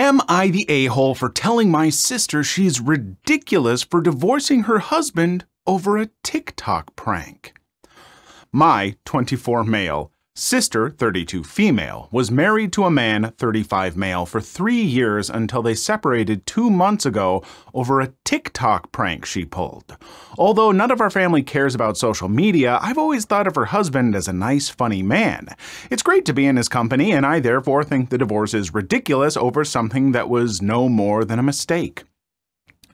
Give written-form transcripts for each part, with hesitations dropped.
Am I the a-hole for telling my sister she's ridiculous for divorcing her husband over a TikTok prank? My 24 male sister, 32 female, was married to a man, 35 male, for 3 years until they separated 2 months ago over a TikTok prank she pulled. Although none of our family cares about social media, I've always thought of her husband as a nice, funny man. It's great to be in his company, and I therefore think the divorce is ridiculous over something that was no more than a mistake.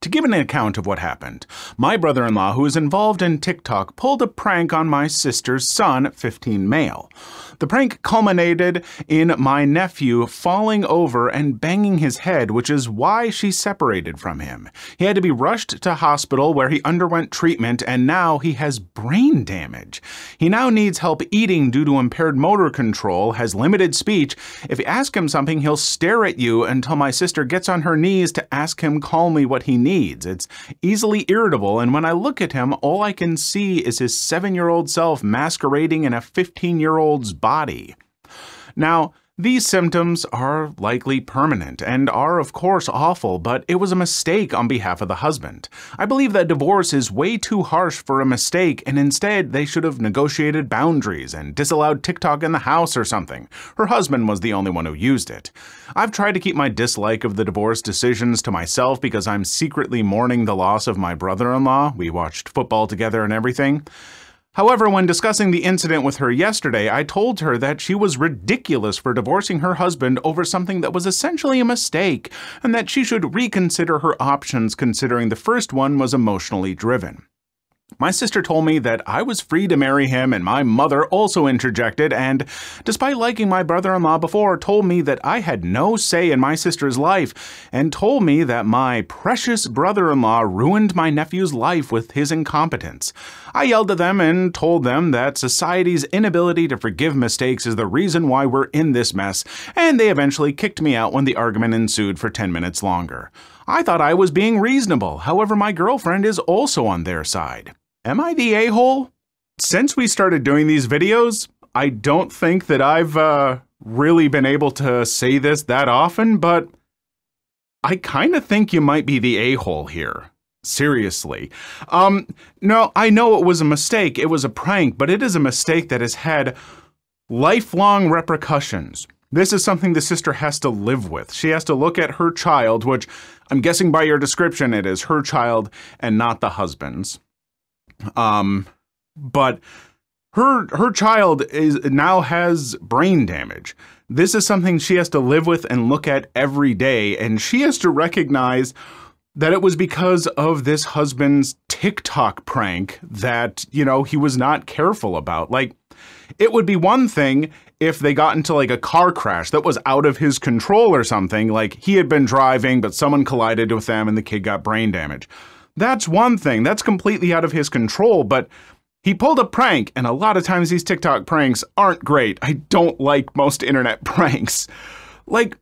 To give an account of what happened, my brother-in-law, who is involved in TikTok, pulled a prank on my sister's son, 15 male. The prank culminated in my nephew falling over and banging his head, which is why she separated from him. He had to be rushed to hospital where he underwent treatment, and now he has brain damage. He now needs help eating due to impaired motor control, has limited speech. If you ask him something, he'll stare at you until my sister gets on her knees to ask him calmly what he needs. It's easily irritable, and when I look at him, all I can see is his 7-year-old self masquerading in a 15-year-old's body. Now, these symptoms are likely permanent and are, of course, awful, but it was a mistake on behalf of the husband. I believe that divorce is way too harsh for a mistake, and instead they should have negotiated boundaries and disallowed TikTok in the house or something. Her husband was the only one who used it. I've tried to keep my dislike of the divorce decisions to myself because I'm secretly mourning the loss of my brother-in-law. We watched football together and everything. However, when discussing the incident with her yesterday, I told her that she was ridiculous for divorcing her husband over something that was essentially a mistake, and that she should reconsider her options considering the first one was emotionally driven. My sister told me that I was free to marry him, and my mother also interjected and, despite liking my brother-in-law before, told me that I had no say in my sister's life, and told me that my precious brother-in-law ruined my nephew's life with his incompetence. I yelled at them and told them that society's inability to forgive mistakes is the reason why we're in this mess, and they eventually kicked me out when the argument ensued for 10 minutes longer. I thought I was being reasonable, however my girlfriend is also on their side. Am I the a-hole? Since we started doing these videos, I don't think that I've really been able to say this that often, but I kind of think you might be the a-hole here. Seriously. No, I know it was a mistake, it was a prank, but it is a mistake that has had lifelong repercussions. This is something the sister has to live with. She has to look at her child, which I'm guessing by your description it is her child and not the husband's. But her child now has brain damage. This is something she has to live with and look at every day, and she has to recognize that it was because of this husband's TikTok prank that, you know, he was not careful about. Like, it would be one thing if they got into like a car crash that was out of his control or something, like he had been driving but someone collided with them and the kid got brain damage. That's one thing, that's completely out of his control, but he pulled a prank, and a lot of times these TikTok pranks aren't great. I don't like most internet pranks. Like,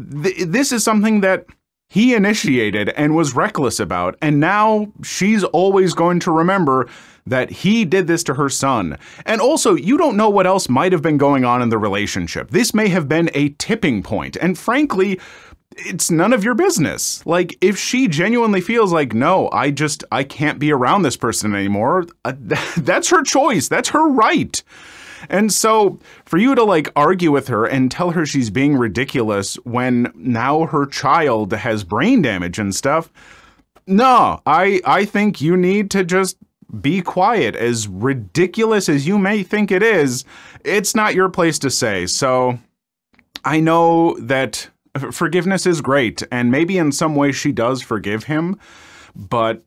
this is something that he initiated and was reckless about, and now she's always going to remember that he did this to her son. And also, you don't know what else might have been going on in the relationship. This may have been a tipping point, and frankly, it's none of your business. Like, if she genuinely feels like, no, I can't be around this person anymore, that's her choice. That's her right. And so for you to like argue with her and tell her she's being ridiculous when now her child has brain damage and stuff, no, I think you need to just be quiet. As ridiculous as you may think it is, it's not your place to say. So I know that forgiveness is great, and maybe in some way she does forgive him, but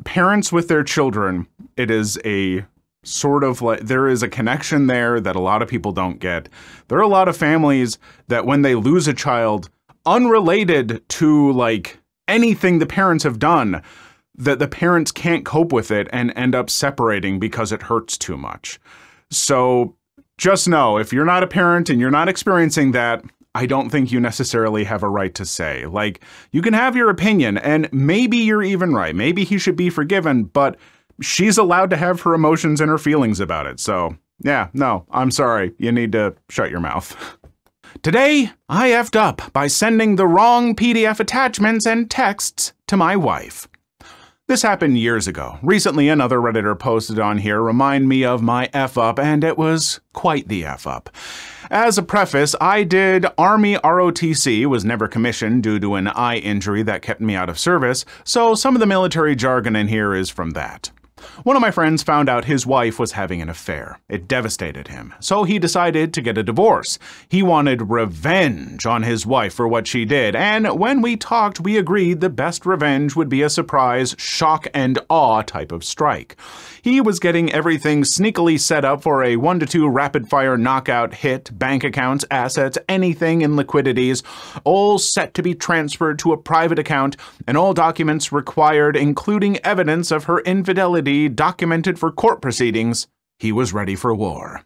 parents with their children, it is a sort of like, there is a connection there that a lot of people don't get. There are a lot of families that when they lose a child, unrelated to like anything the parents have done, that the parents can't cope with it and end up separating because it hurts too much. So just know, if you're not a parent and you're not experiencing that, I don't think you necessarily have a right to say. Like, you can have your opinion, and maybe you're even right. Maybe he should be forgiven, but she's allowed to have her emotions and her feelings about it. So, yeah, no, I'm sorry. You need to shut your mouth. Today, I effed up by sending the wrong PDF attachments and texts to my wife. This happened years ago. Recently, another Redditor posted on here remind me of my F-up, and it was quite the F-up. As a preface, I did Army ROTC, was never commissioned due to an eye injury that kept me out of service, so some of the military jargon in here is from that. One of my friends found out his wife was having an affair. It devastated him, so he decided to get a divorce. He wanted revenge on his wife for what she did, and when we talked, we agreed the best revenge would be a surprise, shock and awe type of strike. He was getting everything sneakily set up for a 1 to 2 rapid-fire knockout hit, bank accounts, assets, anything in liquidities, all set to be transferred to a private account, and all documents required, including evidence of her infidelity, documented for court proceedings. He was ready for war.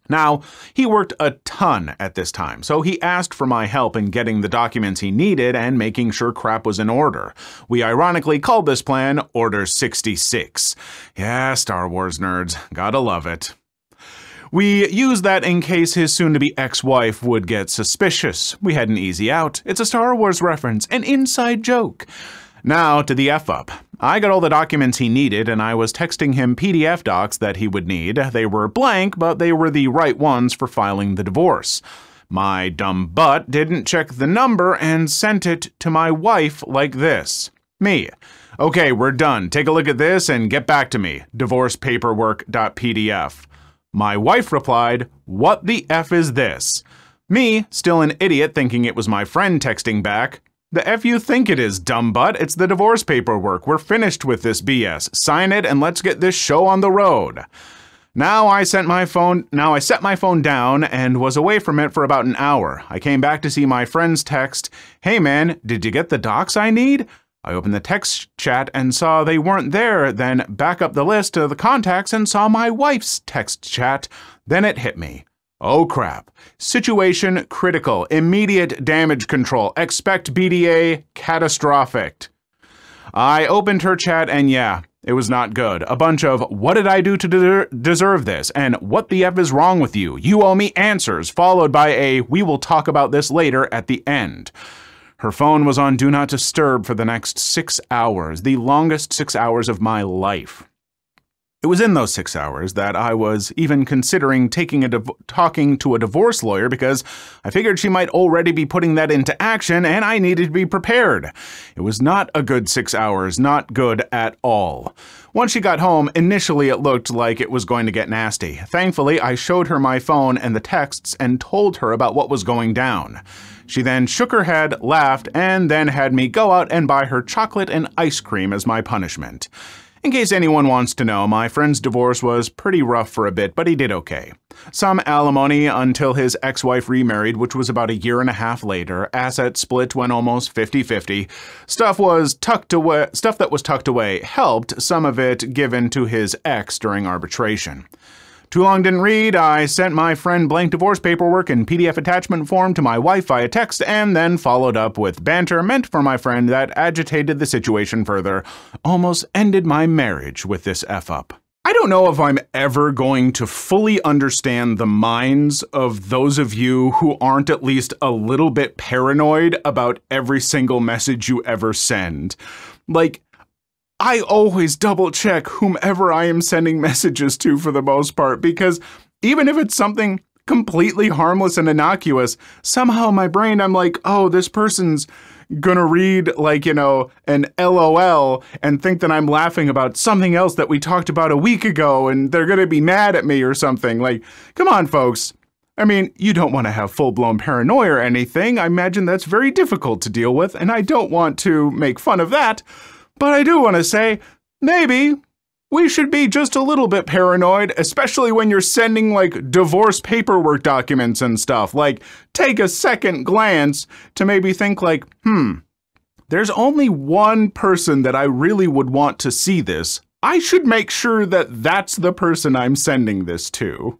Now, he worked a ton at this time, so he asked for my help in getting the documents he needed and making sure crap was in order. We ironically called this plan Order 66. Yeah, Star Wars nerds. Gotta love it. We used that in case his soon-to-be ex-wife would get suspicious. We had an easy out. It's a Star Wars reference, an inside joke. Now to the F-up. I got all the documents he needed, and I was texting him PDF docs that he would need. They were blank, but they were the right ones for filing the divorce. My dumb butt didn't check the number and sent it to my wife like this. Me. Okay, we're done. Take a look at this and get back to me. Divorcepaperwork.pdf. My wife replied, "What the F is this?" Me, still an idiot thinking it was my friend texting back. The F you think it is, dumb butt. It's the divorce paperwork. We're finished with this BS. Sign it and let's get this show on the road. Now I set my phone down and was away from it for about an hour. I came back to see my friend's text, "Hey man, did you get the docs I need?" I opened the text chat and saw they weren't there, then back up the list of the contacts and saw my wife's text chat. Then it hit me. Oh crap. Situation critical. Immediate damage control. Expect BDA catastrophic. I opened her chat and yeah, it was not good. A bunch of "what did I do to deserve this?" and "what the F is wrong with you? You owe me answers," followed by a "we will talk about this later" at the end. Her phone was on Do Not Disturb for the next 6 hours, the longest 6 hours of my life. It was in those 6 hours that I was even considering talking to a divorce lawyer because I figured she might already be putting that into action and I needed to be prepared. It was not a good 6 hours, not good at all. Once she got home, initially it looked like it was going to get nasty. Thankfully, I showed her my phone and the texts and told her about what was going down. She then shook her head, laughed, and then had me go out and buy her chocolate and ice cream as my punishment. In case anyone wants to know, my friend's divorce was pretty rough for a bit, but he did okay. Some alimony until his ex-wife remarried, which was about 1.5 years later. Assets split when almost 50-50. Stuff that was tucked away helped, some of it given to his ex during arbitration. Too long didn't read, I sent my friend blank divorce paperwork in PDF attachment form to my wife via text and then followed up with banter meant for my friend that agitated the situation further. Almost ended my marriage with this F-up. I don't know if I'm ever going to fully understand the minds of those of you who aren't at least a little bit paranoid about every single message you ever send. Like, I always double check whomever I am sending messages to for the most part, because even if it's something completely harmless and innocuous, somehow in my brain I'm like, oh, this person's gonna read like, an LOL and think that I'm laughing about something else that we talked about a week ago and they're gonna be mad at me or something. Like, come on, folks. I mean, you don't want to have full-blown paranoia or anything. I imagine that's very difficult to deal with, and I don't want to make fun of that. But I do want to say, maybe we should be just a little bit paranoid, especially when you're sending, like, divorce paperwork documents and stuff. Like, take a second glance to maybe think, like, there's only one person that I really would want to see this. I should make sure that that's the person I'm sending this to.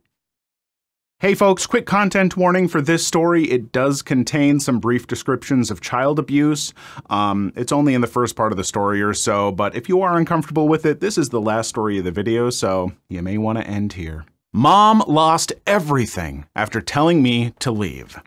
Hey folks, quick content warning for this story. It does contain some brief descriptions of child abuse. It's only in the first part of the story or so, but if you are uncomfortable with it, this is the last story of the video, so you may want to end here. Mom lost everything after telling me to leave.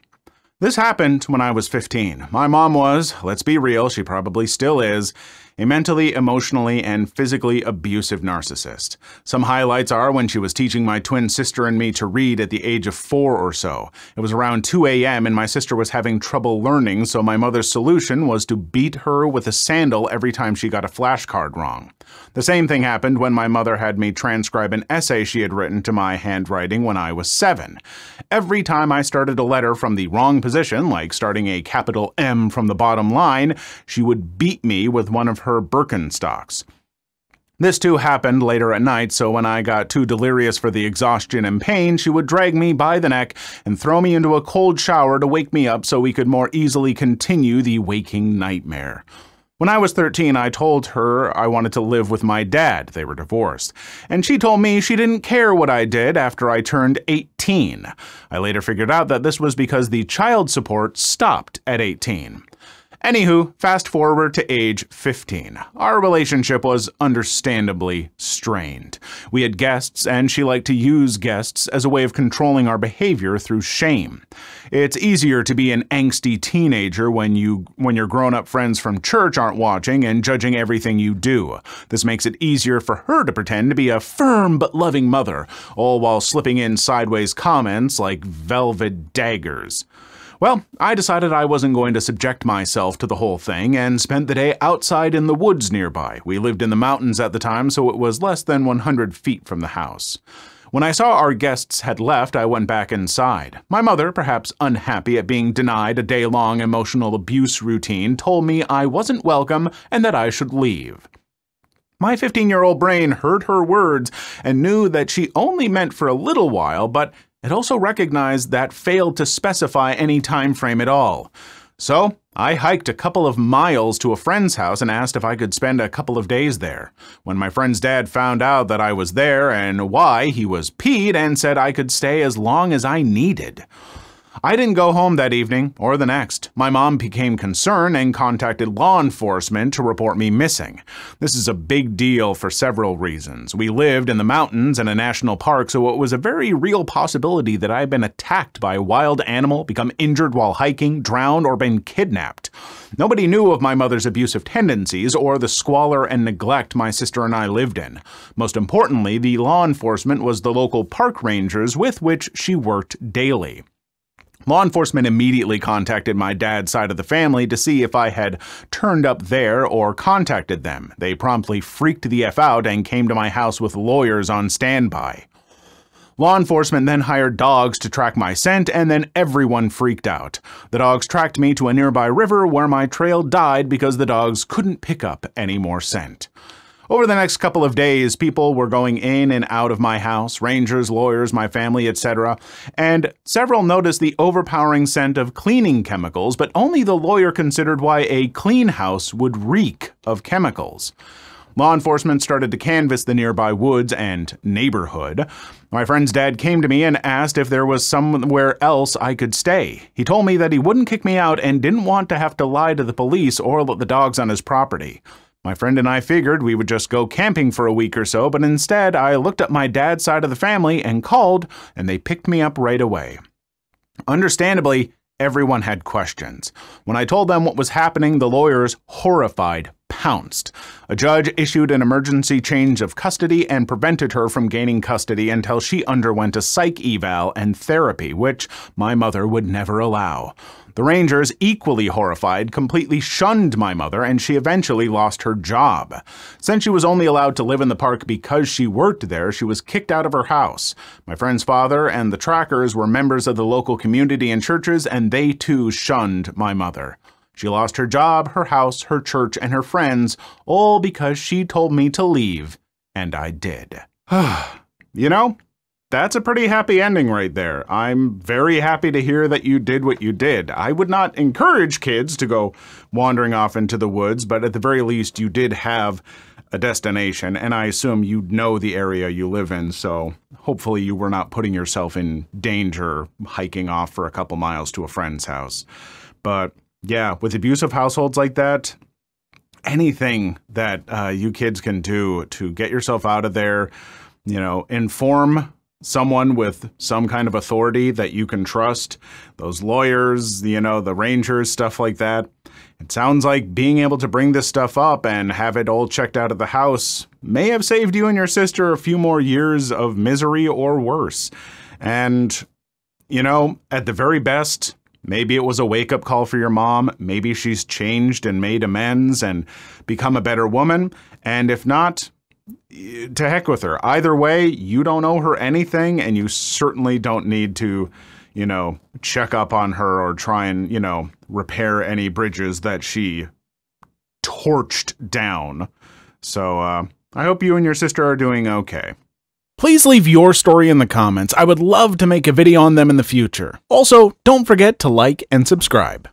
This happened when I was 15. My mom was, let's be real, she probably still is, a mentally, emotionally, and physically abusive narcissist. Some highlights are when she was teaching my twin sister and me to read at the age of 4 or so. It was around 2 a.m. and my sister was having trouble learning, so my mother's solution was to beat her with a sandal every time she got a flashcard wrong. The same thing happened when my mother had me transcribe an essay she had written to my handwriting when I was 7. Every time I started a letter from the wrong position, like starting a capital M from the bottom line, she would beat me with one of her Birkenstocks. This too happened later at night, so when I got too delirious for the exhaustion and pain, she would drag me by the neck and throw me into a cold shower to wake me up so we could more easily continue the waking nightmare. When I was 13, I told her I wanted to live with my dad. They were divorced. And she told me she didn't care what I did after I turned 18. I later figured out that this was because the child support stopped at 18. Anywho, fast forward to age 15. Our relationship was understandably strained. We had guests, and she liked to use guests as a way of controlling our behavior through shame. It's easier to be an angsty teenager when your grown-up friends from church aren't watching and judging everything you do. This makes it easier for her to pretend to be a firm but loving mother, all while slipping in sideways comments like velvet daggers. Well, I decided I wasn't going to subject myself to the whole thing and spent the day outside in the woods nearby. We lived in the mountains at the time, so it was less than 100 feet from the house. When I saw our guests had left, I went back inside. My mother, perhaps unhappy at being denied a day-long emotional abuse routine, told me I wasn't welcome and that I should leave. My 15-year-old brain heard her words and knew that she only meant for a little while, but it also recognized that failed to specify any time frame at all. So I hiked a couple of miles to a friend's house and asked if I could spend a couple of days there. When my friend's dad found out that I was there and why, he was peeved and said I could stay as long as I needed. I didn't go home that evening or the next. My mom became concerned and contacted law enforcement to report me missing. This is a big deal for several reasons. We lived in the mountains in a national park, so it was a very real possibility that I had been attacked by a wild animal, become injured while hiking, drowned, or been kidnapped. Nobody knew of my mother's abusive tendencies or the squalor and neglect my sister and I lived in. Most importantly, the law enforcement was the local park rangers with which she worked daily. Law enforcement immediately contacted my dad's side of the family to see if I had turned up there or contacted them. They promptly freaked the F out and came to my house with lawyers on standby. Law enforcement then hired dogs to track my scent, and then everyone freaked out. The dogs tracked me to a nearby river where my trail died because the dogs couldn't pick up any more scent. Over the next couple of days, people were going in and out of my house, rangers, lawyers, my family, etc., and several noticed the overpowering scent of cleaning chemicals, but only the lawyer considered why a clean house would reek of chemicals. Law enforcement started to canvass the nearby woods and neighborhood. My friend's dad came to me and asked if there was somewhere else I could stay. He told me that he wouldn't kick me out and didn't want to have to lie to the police or let the dogs on his property. My friend and I figured we would just go camping for a week or so, but instead I looked up my dad's side of the family and called, and they picked me up right away. Understandably, everyone had questions. When I told them what was happening, the lawyers, horrified, pounced. A judge issued an emergency change of custody and prevented her from gaining custody until she underwent a psych eval and therapy, which my mother would never allow. The rangers, equally horrified, completely shunned my mother, and she eventually lost her job. Since she was only allowed to live in the park because she worked there, she was kicked out of her house. My friend's father and the trackers were members of the local community and churches, and they too shunned my mother. She lost her job, her house, her church, and her friends, all because she told me to leave, and I did. You know, that's a pretty happy ending right there. I'm very happy to hear that you did what you did. I would not encourage kids to go wandering off into the woods, but at the very least you did have a destination, and I assume you know the area you live in, so hopefully you were not putting yourself in danger hiking off for a couple miles to a friend's house. But yeah, with abusive households like that, anything that you kids can do to get yourself out of there, you know, inform someone with some kind of authority that you can trust, those lawyers, the rangers, stuff like that. It sounds like being able to bring this stuff up and have it all checked out of the house may have saved you and your sister a few more years of misery or worse. And, at the very best, maybe it was a wake-up call for your mom. Maybe she's changed and made amends and become a better woman. And if not, to heck with her. Either way, you don't owe her anything, and you certainly don't need to, check up on her or try and, repair any bridges that she torched down. So, I hope you and your sister are doing okay. Please leave your story in the comments. I would love to make a video on them in the future. Also, don't forget to like and subscribe.